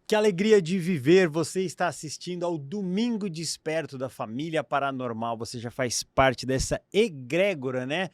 Que alegria de viver! Você está assistindo ao Domingo Desperto da Família Paranormal. Você já faz parte dessa egrégora, né?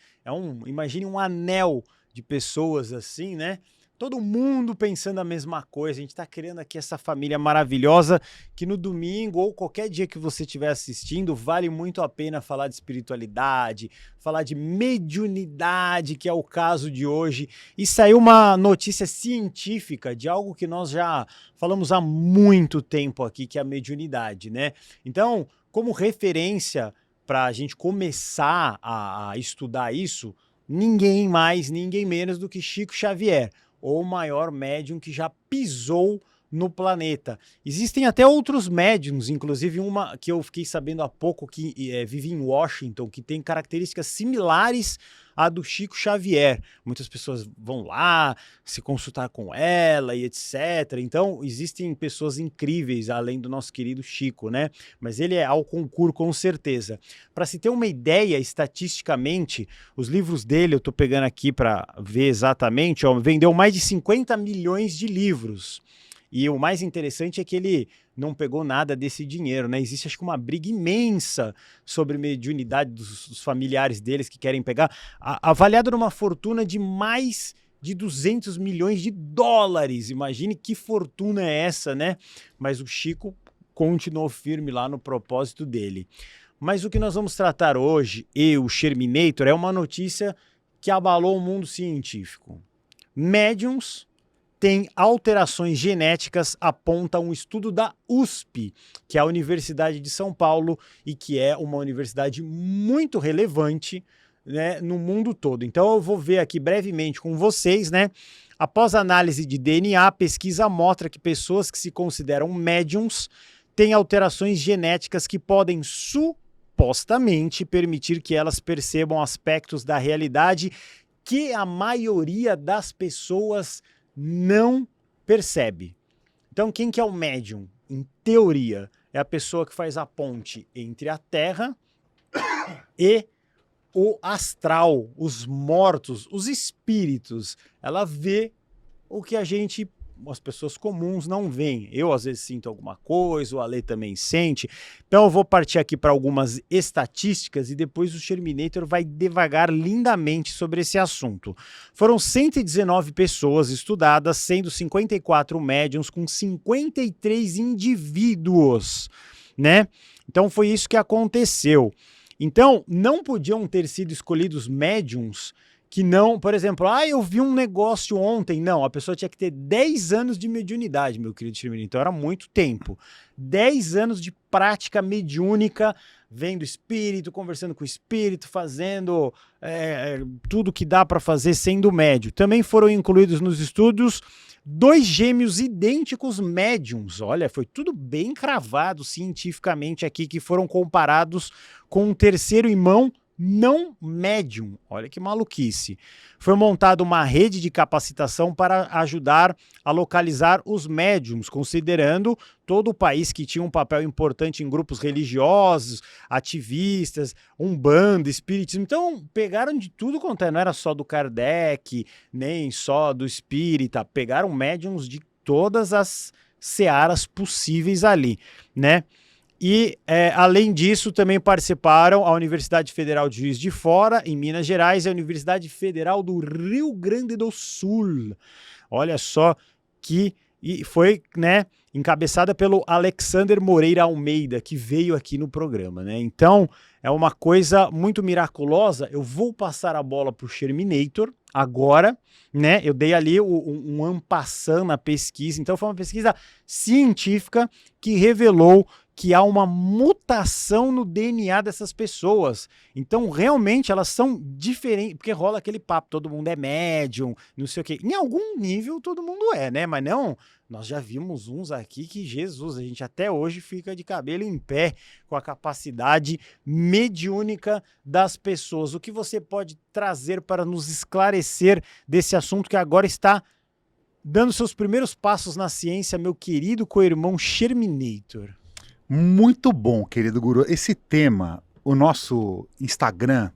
Imagine um anel de pessoas assim, né? Todo mundo pensando a mesma coisa. A gente está criando aqui essa família maravilhosa que no domingo ou qualquer dia que você estiver assistindo, vale muito a pena falar de espiritualidade, falar de mediunidade, que é o caso de hoje. E saiu uma notícia científica de algo que nós já falamos há muito tempo aqui, que é a mediunidade, né? Então, como referência para a gente começar a estudar isso, ninguém mais, ninguém menos do que Chico Xavier, o maior médium que já pisou no planeta. Existem até outros médiums, inclusive uma que eu fiquei sabendo há pouco que vive em Washington, que tem características similares à do Chico Xavier. Muitas pessoas vão lá se consultar com ela e etc. Então, existem pessoas incríveis, além do nosso querido Chico, né? Mas ele é ao concurso, com certeza. Para se ter uma ideia, estatisticamente, os livros dele, eu estou pegando aqui para ver exatamente, ó, vendeu mais de 50 milhões de livros. E o mais interessante é que ele não pegou nada desse dinheiro, né? Existe, acho que, uma briga imensa sobre mediunidade dos familiares deles que querem pegar, avaliado numa fortuna de mais de 200 milhões de dólares. Imagine que fortuna é essa, né? Mas o Chico continuou firme lá no propósito dele. Mas o que nós vamos tratar hoje, o Sherminator, é uma notícia que abalou o mundo científico. Médiums tem alterações genéticas, aponta um estudo da USP, que é a Universidade de São Paulo, e que é uma universidade muito relevante, né, no mundo todo. Então eu vou ver aqui brevemente com vocês, né? Após análise de DNA, a pesquisa mostra que pessoas que se consideram médiums têm alterações genéticas que podem supostamente permitir que elas percebam aspectos da realidade que a maioria das pessoas não percebe. Então, quem que é o médium? Em teoria, é a pessoa que faz a ponte entre a Terra e o astral, os mortos, os espíritos. Ela vê o que as pessoas comuns não veem. Eu, às vezes, sinto alguma coisa, o Ale também sente. Então, eu vou partir aqui para algumas estatísticas e depois o Sherminator vai devagar lindamente sobre esse assunto. Foram 119 pessoas estudadas, sendo 54 médiums com 53 indivíduos, né? Então, foi isso que aconteceu. Então, não podiam ter sido escolhidos médiums que não, por exemplo, eu vi um negócio ontem. Não, a pessoa tinha que ter 10 anos de mediunidade, meu querido Firmino. Então era muito tempo. 10 anos de prática mediúnica, vendo espírito, conversando com o espírito, fazendo tudo que dá para fazer sendo médium. Também foram incluídos nos estudos 2 gêmeos idênticos médiums. Olha, foi tudo bem cravado cientificamente aqui, que foram comparados com um terceiro irmão não médium. Olha que maluquice. Foi montada uma rede de capacitação para ajudar a localizar os médiums, considerando todo o país que tinha um papel importante em grupos religiosos, ativistas, umbanda, espiritismo. Então pegaram de tudo quanto não era só do Kardec, nem só do espírita, pegaram médiums de todas as searas possíveis ali, né? E, além disso, também participaram a Universidade Federal de Juiz de Fora, em Minas Gerais, e a Universidade Federal do Rio Grande do Sul. Olha só que... E foi, né, encabeçada pelo Alexander Moreira Almeida, que veio aqui no programa, né? Então, é uma coisa muito miraculosa. Eu vou passar a bola para o Sherminator agora, né? Eu dei ali um ampassando na pesquisa. Então, foi uma pesquisa científica que revelou que há uma mutação no DNA dessas pessoas. Então, realmente, elas são diferentes, porque rola aquele papo, todo mundo é médium, não sei o quê. Em algum nível, todo mundo é, né? Mas não, nós já vimos uns aqui que, Jesus, a gente até hoje fica de cabelo em pé com a capacidade mediúnica das pessoas. O que você pode trazer para nos esclarecer desse assunto que agora está dando seus primeiros passos na ciência, meu querido co-irmão Sherminator? Muito bom, querido guru. Esse tema, o nosso Instagram,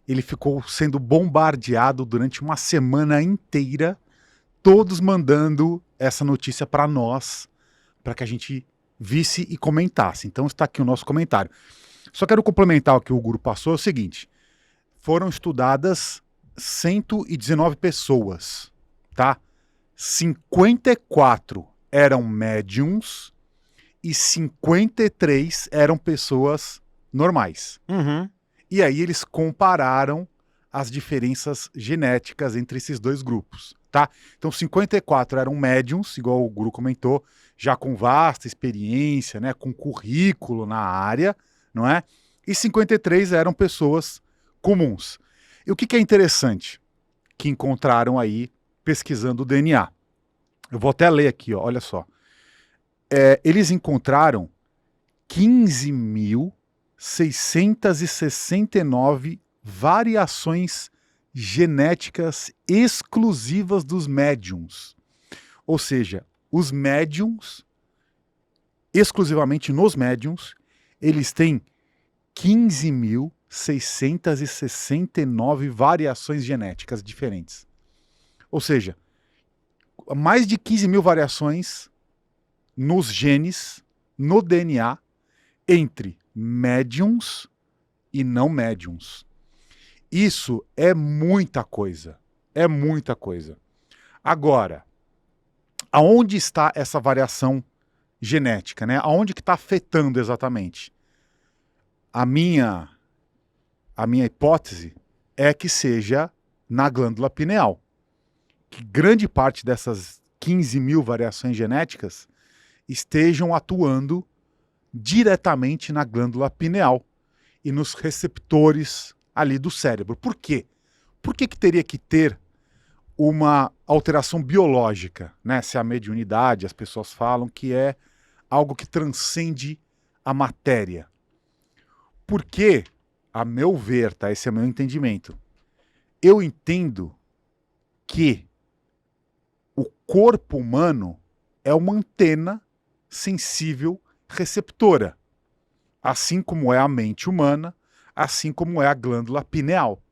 ele ficou sendo bombardeado durante uma semana inteira, todos mandando essa notícia para nós, para que a gente visse e comentasse. Então está aqui o nosso comentário. Só quero complementar o que o Guru passou, é o seguinte: foram estudadas 119 pessoas, tá? 54 eram médiums e 53 eram pessoas normais. Uhum. E aí eles compararam as diferenças genéticas entre esses dois grupos, tá? Então 54 eram médiums, igual o Guru comentou, já com vasta experiência, né, com currículo na área, não é? E 53 eram pessoas comuns. E o que é interessante que encontraram aí pesquisando o DNA? Eu vou até ler aqui, ó, olha só. Eles encontraram 15.669 variações genéticas exclusivas dos médiums. Ou seja, os médiums, exclusivamente nos médiums, eles têm 15.669 variações genéticas diferentes. Ou seja, mais de 15 mil variações nos genes, no DNA, entre médiums e não médiums. Isso é muita coisa. É muita coisa. Agora, aonde está essa variação genética, né? Aonde que está afetando exatamente? A minha hipótese é que seja na glândula pineal. Que grande parte dessas 15 mil variações genéticas estejam atuando diretamente na glândula pineal e nos receptores ali do cérebro. Por quê? Por que teria que ter uma alteração biológica, né? Se a mediunidade, as pessoas falam que é algo que transcende a matéria. Porque, a meu ver, tá? Esse é o meu entendimento. Eu entendo que o corpo humano é uma antena sensível receptora, assim como é a mente humana, assim como é a glândula pineal.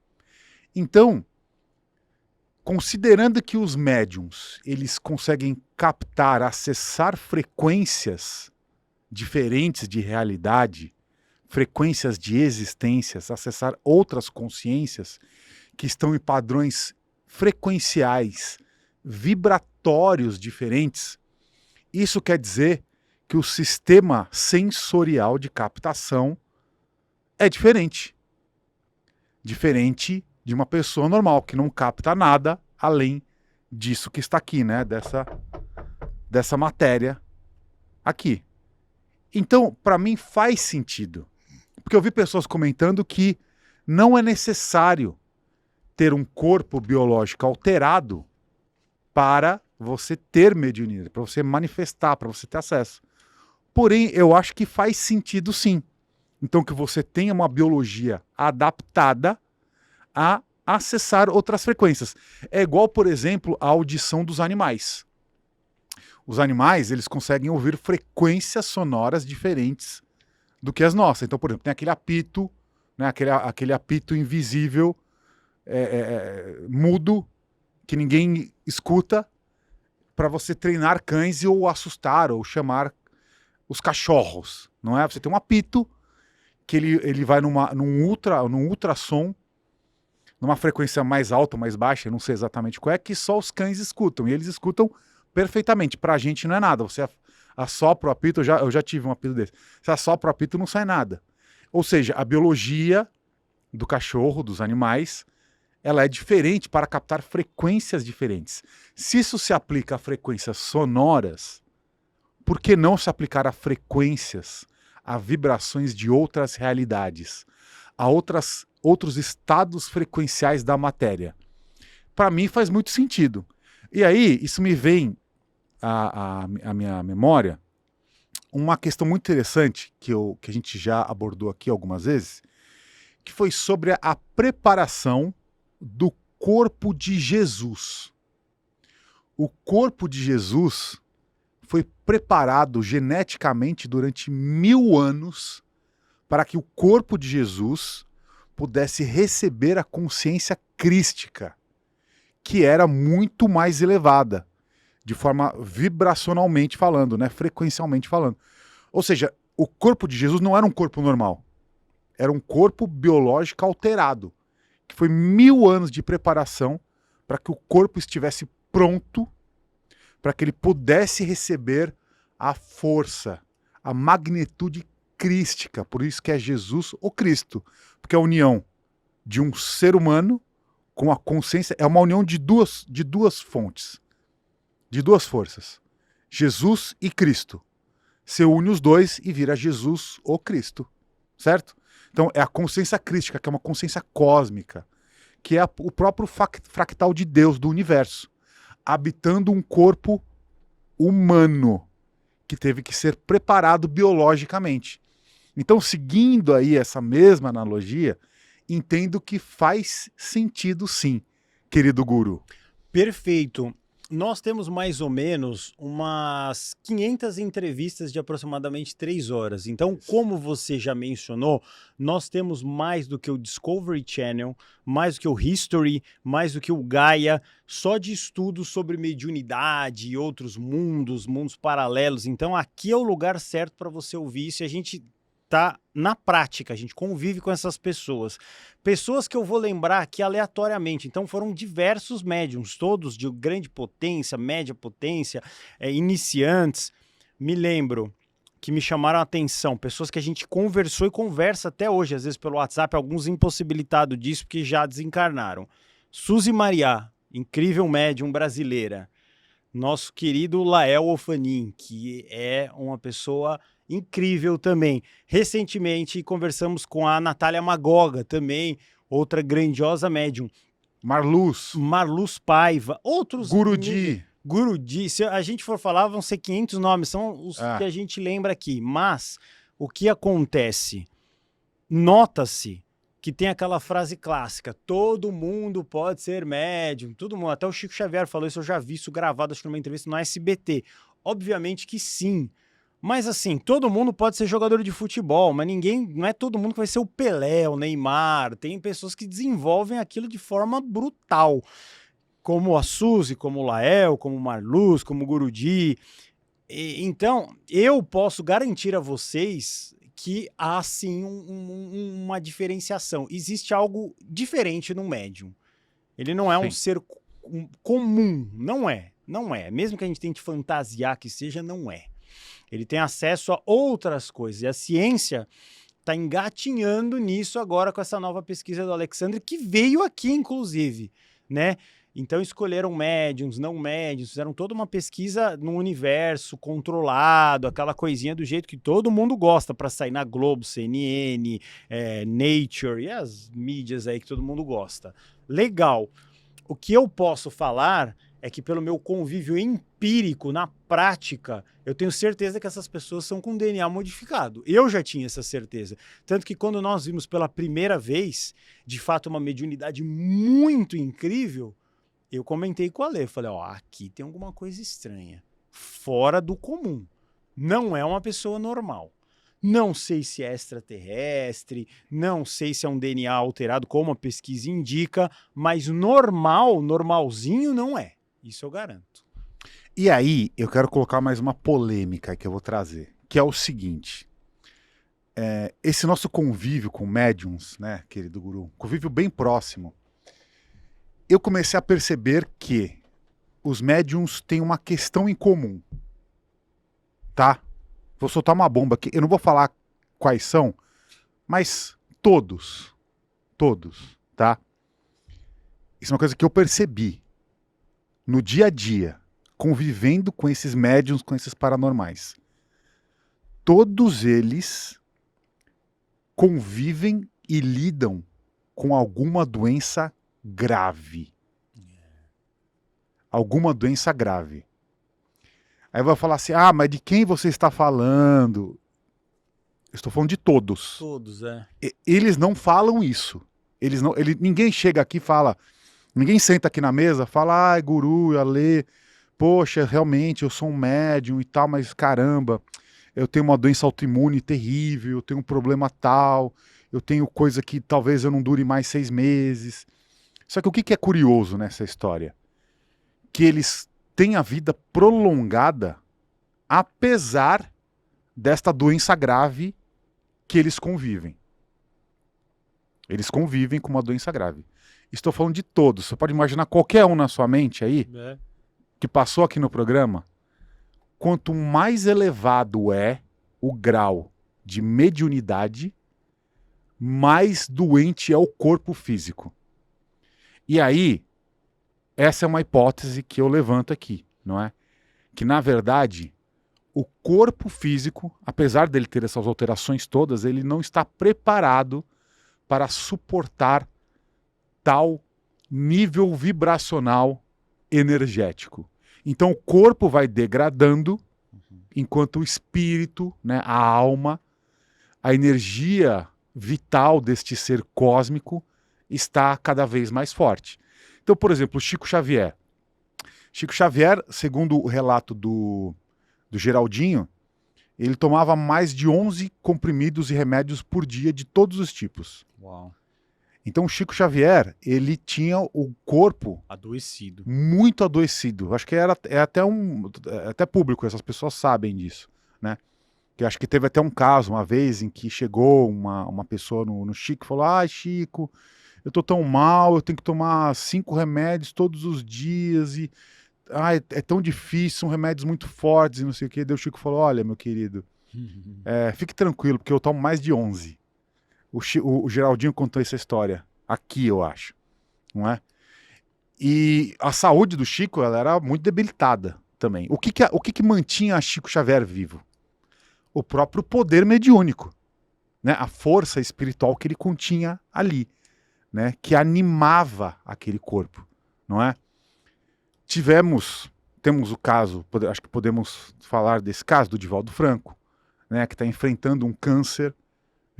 Então, considerando que os médiums eles conseguem captar, acessar frequências diferentes de realidade, frequências de existências, acessar outras consciências que estão em padrões frequenciais, vibratórios diferentes, isso quer dizer que o sistema sensorial de captação é diferente. Diferente de uma pessoa normal, que não capta nada além disso que está aqui, né? Dessa matéria aqui. Então, para mim faz sentido. Porque eu vi pessoas comentando que não é necessário ter um corpo biológico alterado para você ter mediunidade, para você manifestar, para você ter acesso. Porém, eu acho que faz sentido sim. Então, que você tenha uma biologia adaptada a acessar outras frequências. É igual, por exemplo, a audição dos animais. Os animais, eles conseguem ouvir frequências sonoras diferentes do que as nossas. Então, por exemplo, tem aquele apito, né, aquele apito invisível, mudo, que ninguém escuta, para você treinar cães ou assustar ou chamar os cachorros, não é? Você tem um apito que ele vai num ultrassom, numa frequência mais alta ou mais baixa, eu não sei exatamente qual é, que só os cães escutam, e eles escutam perfeitamente. Pra gente não é nada, você assopra o apito, eu já tive um apito desse, você assopra o apito, não sai nada. Ou seja, a biologia do cachorro, dos animais, ela é diferente para captar frequências diferentes. Se isso se aplica a frequências sonoras, por que não se aplicar a frequências, a vibrações de outras realidades, a outros estados frequenciais da matéria? Para mim faz muito sentido. E aí, isso me vem à minha memória uma questão muito interessante que a gente já abordou aqui algumas vezes, que foi sobre a preparação do corpo de Jesus. O corpo de Jesus foi preparado geneticamente durante 1000 anos para que o corpo de Jesus pudesse receber a consciência crística, que era muito mais elevada. de forma vibracionalmente falando, né? Frequencialmente falando. Ou seja, o corpo de Jesus não era um corpo normal. Era um corpo biológico alterado, que foi 1000 anos de preparação para que o corpo estivesse pronto, para que ele pudesse receber a força, a magnitude crística. Por isso que é Jesus o Cristo, porque é a união de um ser humano com a consciência, é uma união de duas fontes, de duas forças. Jesus e Cristo. Você une os dois e vira Jesus o Cristo, certo? Então é a consciência crística, que é uma consciência cósmica, que é o próprio fractal de Deus, do universo, habitando um corpo humano, que teve que ser preparado biologicamente. Então, seguindo aí essa mesma analogia, entendo que faz sentido sim, querido guru. Perfeito. Nós temos mais ou menos umas 500 entrevistas de aproximadamente 3 horas. Então, como você já mencionou, nós temos mais do que o Discovery Channel, mais do que o History, mais do que o Gaia, só de estudos sobre mediunidade e outros mundos, mundos paralelos. Então, aqui é o lugar certo para você ouvir isso, e a gente tá na prática, a gente convive com essas pessoas. Pessoas que eu vou lembrar aqui aleatoriamente. Então foram diversos médiums, todos de grande potência, média potência, iniciantes. Me lembro que me chamaram a atenção, pessoas que a gente conversou e conversa até hoje, às vezes pelo WhatsApp, alguns impossibilitados disso porque já desencarnaram. Suzy Maria, incrível médium brasileira. Nosso querido Lael Ofanim, que é uma pessoa incrível também. Recentemente conversamos com a Natália Magoga também, outra grandiosa médium. Marluz Paiva, outros... Gurudi. Se a gente for falar, vão ser 500 nomes, são os que a gente lembra aqui. Mas o que acontece? Nota-se que tem aquela frase clássica, todo mundo pode ser médium, todo mundo, até o Chico Xavier falou isso, eu já vi isso gravado, acho que numa entrevista no SBT. Obviamente que sim. Mas assim, todo mundo pode ser jogador de futebol, mas não é todo mundo que vai ser o Pelé, o Neymar. Tem pessoas que desenvolvem aquilo de forma brutal, como a Suzy, como o Lael, como o Marluz, como o Gurudi. Então, eu posso garantir a vocês que há sim uma diferenciação. Existe algo diferente no médium. Ele não é um ser comum, não é. Mesmo que a gente tente fantasiar que seja, não é. Ele tem acesso a outras coisas. E a ciência está engatinhando nisso agora com essa nova pesquisa do Alexandre, que veio aqui, inclusive, né? Então escolheram médiums, não médiums, fizeram toda uma pesquisa no universo controlado, aquela coisinha do jeito que todo mundo gosta para sair na Globo, CNN, Nature e as mídias aí que todo mundo gosta. Legal. O que eu posso falar é que pelo meu convívio empírico, na prática, eu tenho certeza que essas pessoas são com DNA modificado. Eu já tinha essa certeza. Tanto que quando nós vimos pela primeira vez, de fato, uma mediunidade muito incrível, eu comentei com a Lê, falei, aqui tem alguma coisa estranha, fora do comum. Não é uma pessoa normal. Não sei se é extraterrestre, não sei se é um DNA alterado, como a pesquisa indica, mas normalzinho não é. Isso eu garanto. E aí, eu quero colocar mais uma polêmica que eu vou trazer, que é o seguinte. Esse nosso convívio com médiums, né, querido guru, convívio bem próximo, eu comecei a perceber que os médiums têm uma questão em comum, tá? Vou soltar uma bomba aqui, eu não vou falar quais são, mas todos, tá? Isso é uma coisa que eu percebi no dia a dia, convivendo com esses médiums, com esses paranormais. Todos eles convivem e lidam com alguma doença grave. Alguma doença grave. Aí eu vou falar assim, mas de quem você está falando? Eu estou falando de todos. Todos, Eles não falam isso. Ninguém chega aqui e fala, ninguém senta aqui na mesa e fala, guru, Alê, poxa, realmente eu sou um médium e tal, mas caramba, eu tenho uma doença autoimune terrível, eu tenho um problema tal, eu tenho coisa que talvez eu não dure mais 6 meses. Só que o que é curioso nessa história? Que eles têm a vida prolongada apesar desta doença grave que eles convivem. Eles convivem com uma doença grave. Estou falando de todos. Você pode imaginar qualquer um na sua mente aí, que passou aqui no programa. Quanto mais elevado é o grau de mediunidade, mais doente é o corpo físico. E aí, essa é uma hipótese que eu levanto aqui, não é? Que, na verdade, o corpo físico, apesar dele ter essas alterações todas, ele não está preparado para suportar tal nível vibracional energético. Então o corpo vai degradando, enquanto o espírito, né, a alma, a energia vital deste ser cósmico está cada vez mais forte. Então, por exemplo, o Chico Xavier. Chico Xavier, segundo o relato do Geraldinho, ele tomava mais de 11 comprimidos e remédios por dia de todos os tipos. Uau. Então o Chico Xavier, ele tinha o corpo adoecido. Muito adoecido. Acho que é até público, essas pessoas sabem disso, né? Que acho que teve até um caso uma vez em que chegou uma pessoa no Chico e falou: "Ah, Chico, eu tô tão mal, eu tenho que tomar 5 remédios todos os dias e é tão difícil, são remédios muito fortes e não sei o quê." Daí o Chico falou: "Olha, meu querido, fique tranquilo, porque eu tomo mais de 11. O Geraldinho contou essa história aqui, eu acho, não é? E a saúde do Chico, ela era muito debilitada também. O que mantinha Chico Xavier vivo? O próprio poder mediúnico, né? A força espiritual que ele continha ali, né? Que animava aquele corpo, não é? Temos o caso, acho que podemos falar desse caso do Divaldo Franco, né? Que está enfrentando um câncer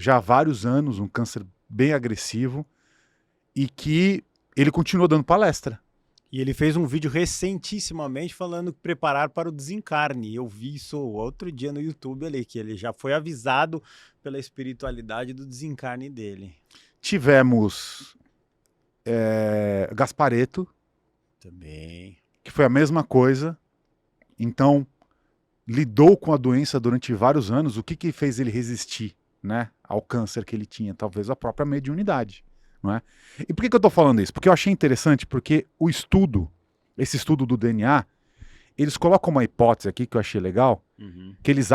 já há vários anos, um câncer bem agressivo, e que ele continuou dando palestra. E ele fez um vídeo recentissimamente falando que preparar para o desencarne. Eu vi isso outro dia no YouTube ali, que ele já foi avisado pela espiritualidade do desencarne dele. Tivemos Gasparetto. Também. Que foi a mesma coisa. Então, lidou com a doença durante vários anos. O que fez ele resistir, né, ao câncer que ele tinha? Talvez a própria mediunidade, não é? E por que eu estou falando isso? Porque eu achei interessante, porque esse estudo do DNA, eles colocam uma hipótese aqui que eu achei legal, que eles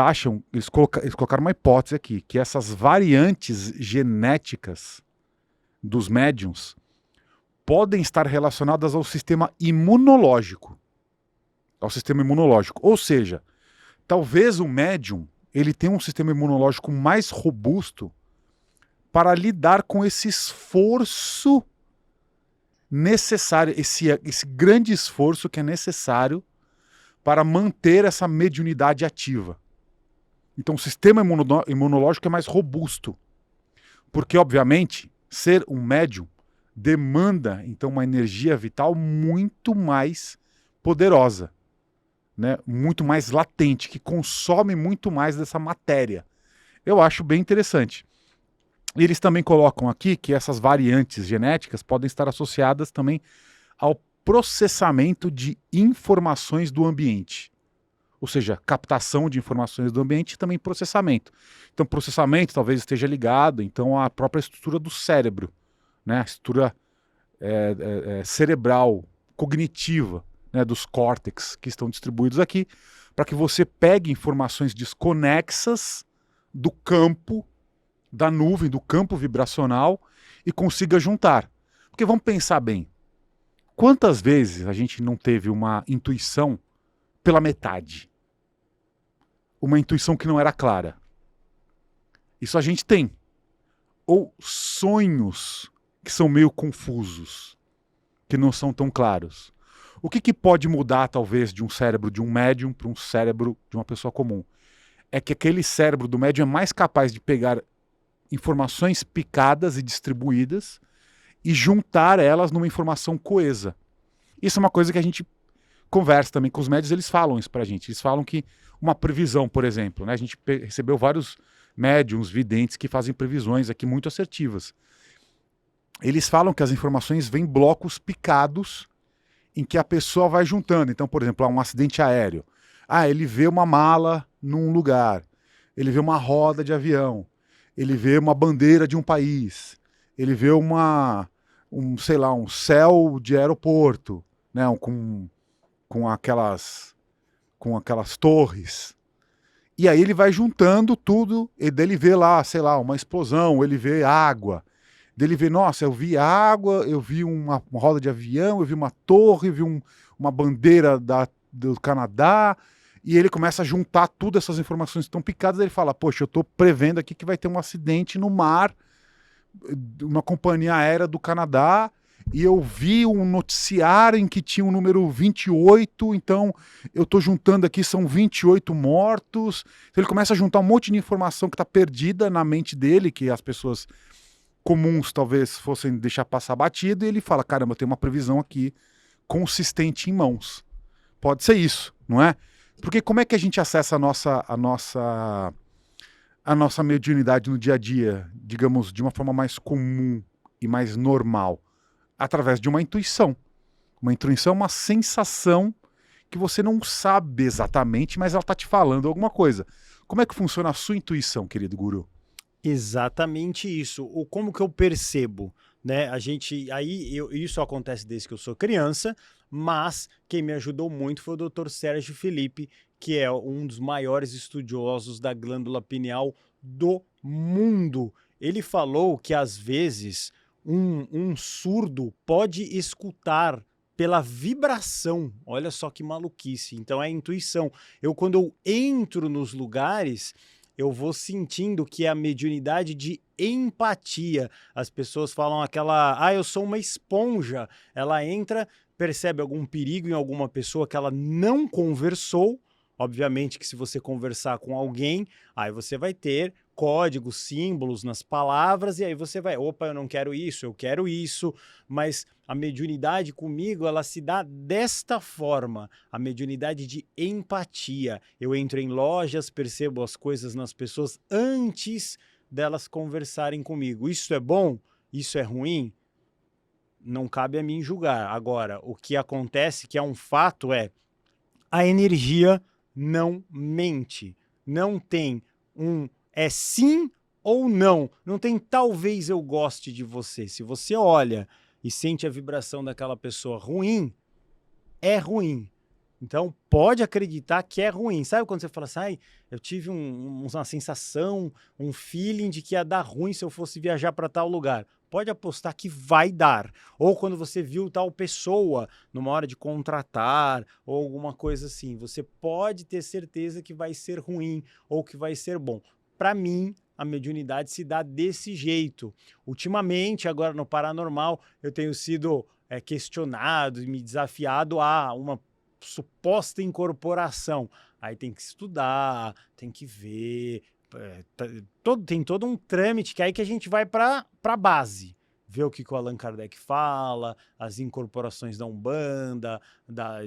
colocaram uma hipótese aqui, que essas variantes genéticas dos médiums podem estar relacionadas ao sistema imunológico. Ou seja, talvez o médium ele tenha um sistema imunológico mais robusto para lidar com esse esforço necessário, esse grande esforço que é necessário para manter essa mediunidade ativa. Então o sistema imunológico é mais robusto. Porque, obviamente, ser um médium demanda, então, uma energia vital muito mais poderosa, né? Muito mais latente, que consome muito mais dessa matéria. Eu acho bem interessante. E eles também colocam aqui que essas variantes genéticas podem estar associadas também ao processamento de informações do ambiente. Ou seja, captação de informações do ambiente e também processamento. Então, processamento talvez esteja ligado então, à própria estrutura do cérebro, né? A estrutura cerebral, cognitiva, né? Dos córtex que estão distribuídos aqui, para que você pegue informações desconexas do campo, da nuvem, do campo vibracional e consiga juntar. Porque vamos pensar bem, quantas vezes a gente não teve uma intuição pela metade? Uma intuição que não era clara. Isso a gente tem. Ou sonhos que são meio confusos, que não são tão claros. O que pode mudar, talvez, de um cérebro de um médium para um cérebro de uma pessoa comum? É que aquele cérebro do médium é mais capaz de pegar informações picadas e distribuídas e juntar elas numa informação coesa. Isso é uma coisa que a gente conversa também com os médios, eles falam isso pra gente. Eles falam que uma previsão, por exemplo, né? A gente recebeu vários médiums, videntes, que fazem previsões aqui muito assertivas. Eles falam que as informações vêm blocos picados em que a pessoa vai juntando. Então, por exemplo, um acidente aéreo. Ele vê uma mala num lugar, ele vê uma roda de avião, ele vê uma bandeira de um país, ele vê sei lá, um céu de aeroporto, né, com aquelas torres. E aí ele vai juntando tudo, e daí ele vê lá, sei lá, uma explosão, ele vê água. Daí ele vê, nossa, eu vi água, eu vi uma roda de avião, eu vi uma torre, eu vi uma bandeira do Canadá, e ele começa a juntar todas essas informações que estão picadas, ele fala, poxa, eu estou prevendo aqui que vai ter um acidente no mar, uma companhia aérea do Canadá, e eu vi um noticiário em que tinha o número 28, então eu estou juntando aqui, são 28 mortos. Então ele começa a juntar um monte de informação que está perdida na mente dele, que as pessoas comuns talvez fossem deixar passar batido, e ele fala, caramba, eu tenho uma previsão aqui consistente em mãos. Pode ser isso, não é? Porque como é que a gente acessa a nossa mediunidade no dia a dia, digamos, de uma forma mais comum e mais normal? Através de uma intuição. Uma intuição é uma sensação que você não sabe exatamente, mas ela está te falando alguma coisa. Como é que funciona a sua intuição, querido guru? Exatamente isso. Como que eu percebo, né? Isso acontece desde que eu sou criança, mas quem me ajudou muito foi o Dr. Sérgio Felipe, que é um dos maiores estudiosos da glândula pineal do mundo. Ele falou que às vezes um surdo pode escutar pela vibração. Olha só que maluquice. Então é intuição. Quando eu entro nos lugares, eu vou sentindo que é a mediunidade de empatia. As pessoas falam eu sou uma esponja. Ela entra, percebe algum perigo em alguma pessoa que ela não conversou. Obviamente que se você conversar com alguém, aí você vai ter códigos, símbolos nas palavras, e aí você vai, opa, eu não quero isso, eu quero isso, mas a mediunidade comigo, ela se dá desta forma, a mediunidade de empatia. Eu entro em lojas, percebo as coisas nas pessoas antes delas conversarem comigo. Isso é bom? Isso é ruim? Não cabe a mim julgar. Agora, o que acontece, que é um fato, a energia não mente. Não tem é sim ou não. Não tem talvez eu goste de você. Se você olha e sente a vibração daquela pessoa ruim, é ruim. Então pode acreditar que é ruim. Sabe quando você fala assim, eu tive uma sensação, um feeling de que ia dar ruim se eu fosse viajar para tal lugar. Pode apostar que vai dar. Ou quando você viu tal pessoa numa hora de contratar ou alguma coisa assim, você pode ter certeza que vai ser ruim ou que vai ser bom. Para mim, a mediunidade se dá desse jeito. Ultimamente, agora no Paranormal, eu tenho sido questionado e me desafiado a uma suposta incorporação. Aí tem que estudar, tem que ver, tem todo um trâmite que a gente vai para a base. Ver o que o Allan Kardec fala, as incorporações da Umbanda,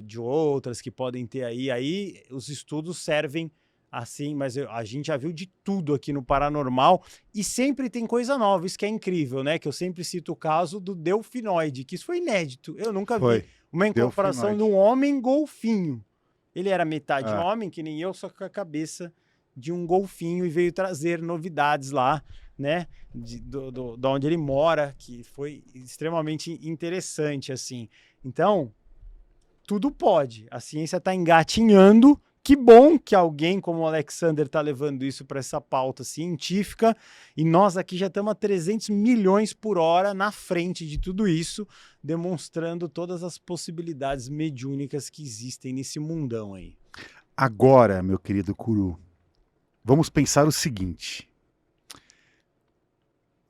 de outras que podem ter aí os estudos servem assim, mas a gente já viu de tudo aqui no Paranormal e sempre tem coisa nova, isso que é incrível, né? Que eu sempre cito o caso do delfinoide, que isso foi inédito, eu nunca vi uma incorporação de um homem golfinho. Ele era metade homem, que nem eu, só com a cabeça de um golfinho e veio trazer novidades lá, né? De onde ele mora, que foi extremamente interessante, assim. Então, tudo pode. A ciência está engatinhando. Que bom que alguém como o Alexander está levando isso para essa pauta científica e nós aqui já estamos a 300 milhões por hora na frente de tudo isso, demonstrando todas as possibilidades mediúnicas que existem nesse mundão aí. Agora, meu querido Guru, vamos pensar o seguinte.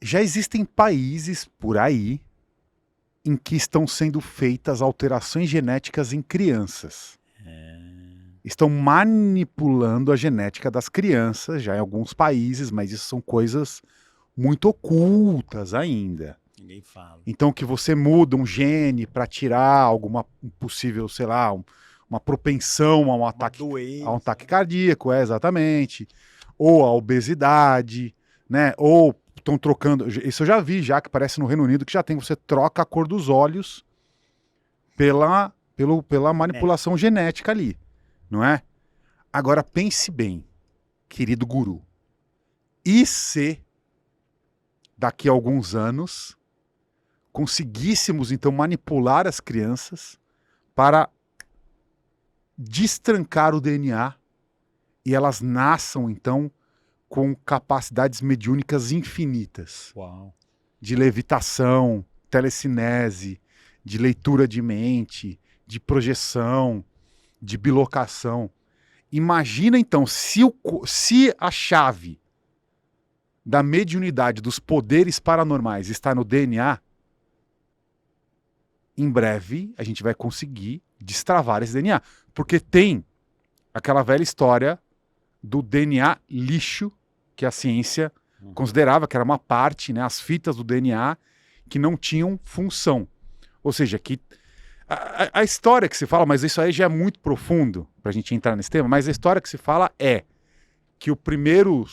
Já existem países por aí em que estão sendo feitas alterações genéticas em crianças. Estão manipulando a genética das crianças, já em alguns países, mas isso são coisas muito ocultas ainda. Ninguém fala. Então que você muda um gene para tirar alguma possível, sei lá, uma propensão a um ataque cardíaco, exatamente. Ou a obesidade, né? Ou estão trocando, isso eu já vi, já que parece no Reino Unido que já tem, você troca a cor dos olhos pela manipulação genética ali, não é? Agora pense bem, querido guru. E se daqui a alguns anos conseguíssemos então manipular as crianças para destrancar o DNA e elas nasçam então com capacidades mediúnicas infinitas? Uau. De levitação, telecinese, de leitura de mente, de projeção, de bilocação. Imagina então, se a chave da mediunidade, dos poderes paranormais está no DNA, em breve a gente vai conseguir destravar esse DNA. Porque tem aquela velha história do DNA lixo, que a ciência considerava que era uma parte, né, as fitas do DNA que não tinham função. Ou seja, que a história que se fala, mas isso aí já é muito profundo para a gente entrar nesse tema, mas a história que se fala é que o primeiro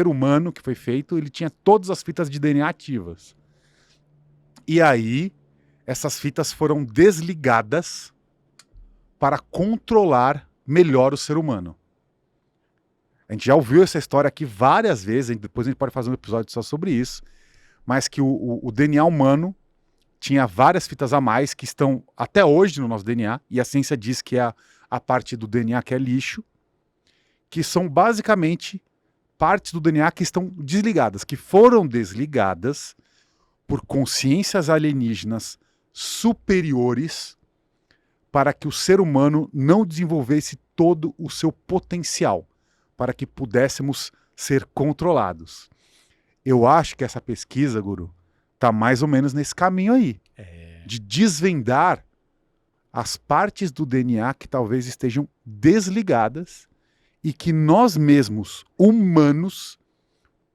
humano que foi feito, ele tinha todas as fitas de DNA ativas. E aí, essas fitas foram desligadas para controlar melhor o ser humano. A gente já ouviu essa história aqui várias vezes, depois a gente pode fazer um episódio só sobre isso, mas que o DNA humano tinha várias fitas a mais que estão até hoje no nosso DNA, e a ciência diz que é a parte do DNA que é lixo, que são basicamente partes do DNA que estão desligadas, que foram desligadas por consciências alienígenas superiores para que o ser humano não desenvolvesse todo o seu potencial, para que pudéssemos ser controlados. Eu acho que essa pesquisa, Guru, está mais ou menos nesse caminho aí, de desvendar as partes do DNA que talvez estejam desligadas e que nós mesmos, humanos,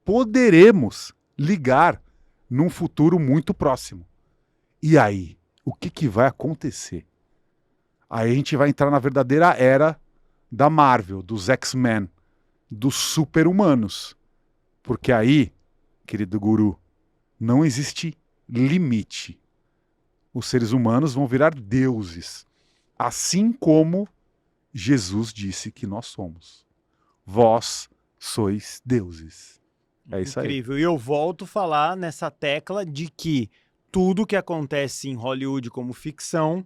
poderemos ligar num futuro muito próximo. E aí, o que vai acontecer? Aí a gente vai entrar na verdadeira era da Marvel, dos X-Men, dos super-humanos. Porque aí, querido guru, não existe limite. Os seres humanos vão virar deuses, assim como Jesus disse que nós somos. Vós sois deuses. É isso aí. Incrível. E eu volto a falar nessa tecla de que tudo que acontece em Hollywood como ficção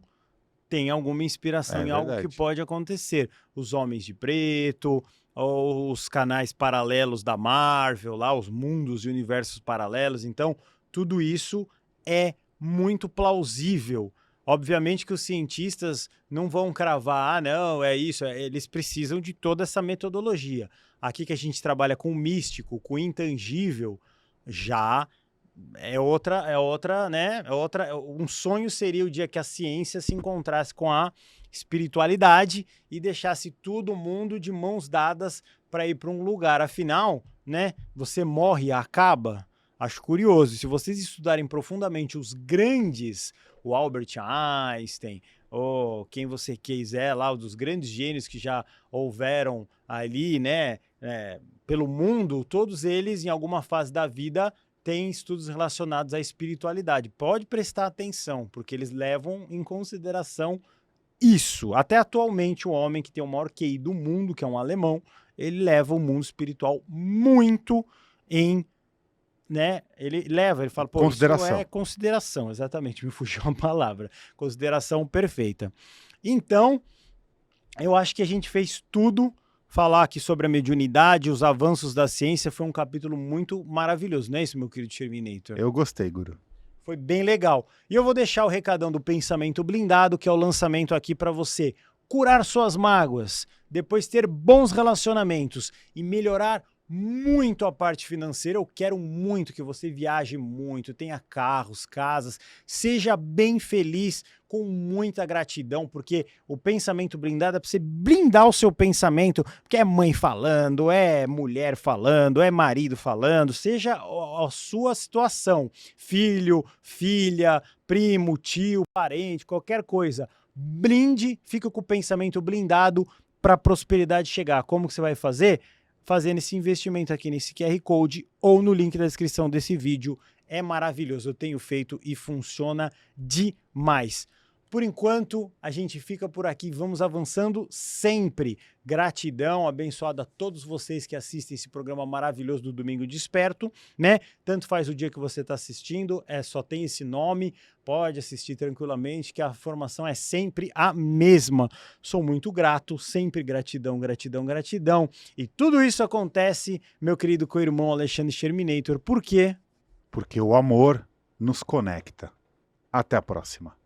tem alguma inspiração em algo que pode acontecer. Os Homens de Preto, ou os canais paralelos da Marvel, lá, os mundos e universos paralelos. Então, tudo isso é muito plausível. Obviamente que os cientistas não vão cravar, não, é isso, eles precisam de toda essa metodologia. Aqui que a gente trabalha com o místico, com o intangível, já um sonho seria o dia que a ciência se encontrasse com a espiritualidade e deixasse todo mundo de mãos dadas para ir para um lugar. Afinal, né, você morre e acaba. Acho curioso. Se vocês estudarem profundamente os grandes, o Albert Einstein, ou quem você quiser lá, dos grandes gênios que já houveram ali, né, pelo mundo, todos eles, em alguma fase da vida, têm estudos relacionados à espiritualidade. Pode prestar atenção, porque eles levam em consideração isso. Até atualmente, o homem que tem o maior QI do mundo, que é um alemão, ele leva o mundo espiritual muito em... né? Ele fala, pô, consideração. Isso é consideração, exatamente, me fugiu a palavra. Consideração perfeita. Então, eu acho que a gente fez tudo. Falar aqui sobre a mediunidade, os avanços da ciência, foi um capítulo muito maravilhoso, não é isso, meu querido Terminator? Eu gostei, Guru. Foi bem legal. E eu vou deixar o recadão do Pensamento Blindado, que é o lançamento aqui para você curar suas mágoas, depois ter bons relacionamentos e melhorar muito a parte financeira. Eu quero muito que você viaje muito, tenha carros, casas, seja bem feliz, com muita gratidão, porque o pensamento blindado é para você blindar o seu pensamento, porque é mãe falando, é mulher falando, é marido falando, seja a sua situação, filho, filha, primo, tio, parente, qualquer coisa, blinde, fica com o pensamento blindado para a prosperidade chegar. Como que você vai fazer? Fazendo esse investimento aqui nesse QR Code ou no link da descrição desse vídeo. É maravilhoso, eu tenho feito e funciona demais. Por enquanto, a gente fica por aqui. Vamos avançando sempre. Gratidão, abençoado a todos vocês que assistem esse programa maravilhoso do Domingo Desperto, né? Tanto faz o dia que você está assistindo, só tem esse nome, pode assistir tranquilamente, que a formação é sempre a mesma. Sou muito grato, sempre gratidão, gratidão, gratidão. E tudo isso acontece, meu querido co-irmão Alexandre Sherminator, por quê? Porque o amor nos conecta. Até a próxima.